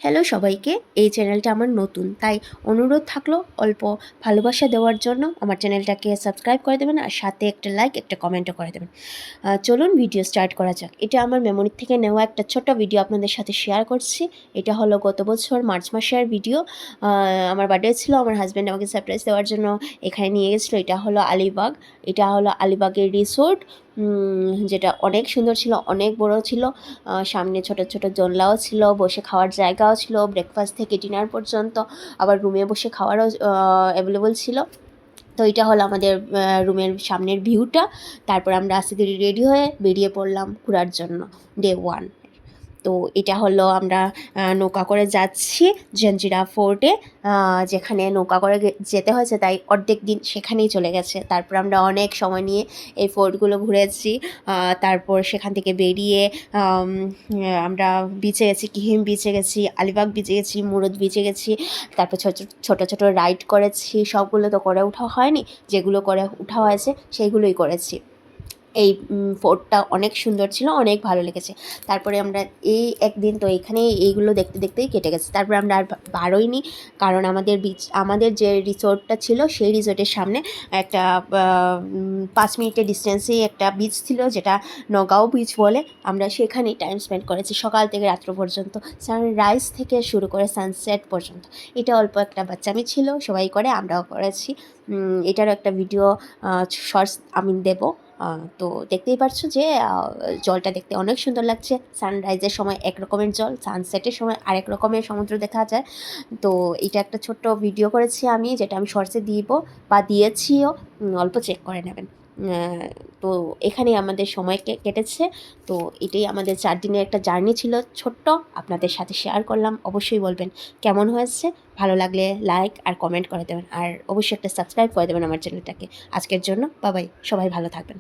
Hello সবাইকে, এই চ্যানেলটা আমার নতুন, তাই অনুরোধ থাকলো অল্প ভালোবাসা দেওয়ার জন্য আমার চ্যানেলটাকে সাবস্ক্রাইব করে দেবেন আর সাথে একটা লাইক একটা কমেন্টও করে দেবেন। চলুন ভিডিও স্টার্ট করা যাক। এটা আমার মেমোরি থেকে নেওয়া একটা ছোট্ট ভিডিও আপনাদের সাথে শেয়ার করছি। এটা হলো গত বছর মার্চ মাসের ভিডিও। আমার বার্থডে ছিল, আমার হাজব্যান্ড আমাকে সারপ্রাইজ দেওয়ার জন্য এখানে নিয়ে গেছিলো। এটা হলো আলিবাগ, এটা হলো আলিবাগের রিসোর্ট, যেটা অনেক সুন্দর ছিল, অনেক বড় ছিল। সামনে ছোট ছোট জনলাও ছিল, বসে খাওয়ার জায়গাও ছিল, ব্রেকফাস্ট থেকে ডিনার পর্যন্ত, আবার রুমে বসে খাওয়ারও অ্যাভেলেবল ছিল। তো এটা হলো আমাদের রুমের সামনের ভিউটা। তারপর আমরা আস্তে ধীরে রেডি হয়ে বেরিয়ে পড়লাম ঘোরার জন্য ডে 1। তো এটা হলো আমরা নৌকা করে যাচ্ছি জঞ্জিরা ফোর্টে, যেখানে নৌকা করে যেতে হয়েছে, তাই অর্ধেক দিন সেখানেই চলে গেছে। তারপর আমরা অনেক সময় নিয়ে এই ফোর্টগুলো ঘুরেছি। তারপর সেখান থেকে বেরিয়ে আমরা বিচে গেছি, কিহিম বিচে গেছি, আলিবাগ বিচে গেছি, মুরুদ বিচে গেছি। তারপর ছোটো ছোটো রাইড করেছি, সবগুলো তো করে ওঠা হয়নি, যেগুলো করে ওঠা হয়েছে সেইগুলোই করেছি। এই ফোর্টটা অনেক সুন্দর ছিল, অনেক ভালো লেগেছে। তারপরে আমরা এই একদিন তো এইখানে এইগুলো দেখতে দেখতেই কেটে গেছে। তারপরে আমরা আর বারোইনি, কারণ আমাদের যে রিসোর্টটা ছিল সেই রিসোর্টের সামনে একটা 5 মিনিটের ডিস্টেন্সেই একটা বিচ ছিল, যেটা নগাঁও বিচ বলে। আমরা সেখানেই টাইম স্পেন্ড করেছি সকাল থেকে রাত্র পর্যন্ত, সানরাইজ থেকে শুরু করে সানসেট পর্যন্ত। এটা অল্প একটা বাচ্চামি ছিল, সবাই করে, আমরাও করেছি। এটারও একটা ভিডিও শর্টস আমি দেবো। তো দেখতেই পারছো যে জলটা দেখতে অনেক সুন্দর লাগছে। সানরাইজের সময় এক রকমের জল, সানসেটের সময় আরেক রকমের সমুদ্র দেখা যায়। তো এটা একটা ছোট্ট ভিডিও করেছি আমি, যেটা আমি শর্টসে দিব বা দিয়েছিও, অল্প চেক করে নেবেন। তো এখানেই আমাদের সময় কেটেছে। তো এটাই আমাদের 4 দিনের একটা জার্নি ছিল, ছোট্ট, আপনাদের সাথে শেয়ার করলাম। অবশ্যই বলবেন কেমন হয়েছে। ভালো লাগলে লাইক আর কমেন্ট করে দেবেন, আর অবশ্যই একটা সাবস্ক্রাইব করে দেবেন আমার চ্যানেলটাকে। আজকের জন্য বাই বাই, সবাই ভালো থাকবেন।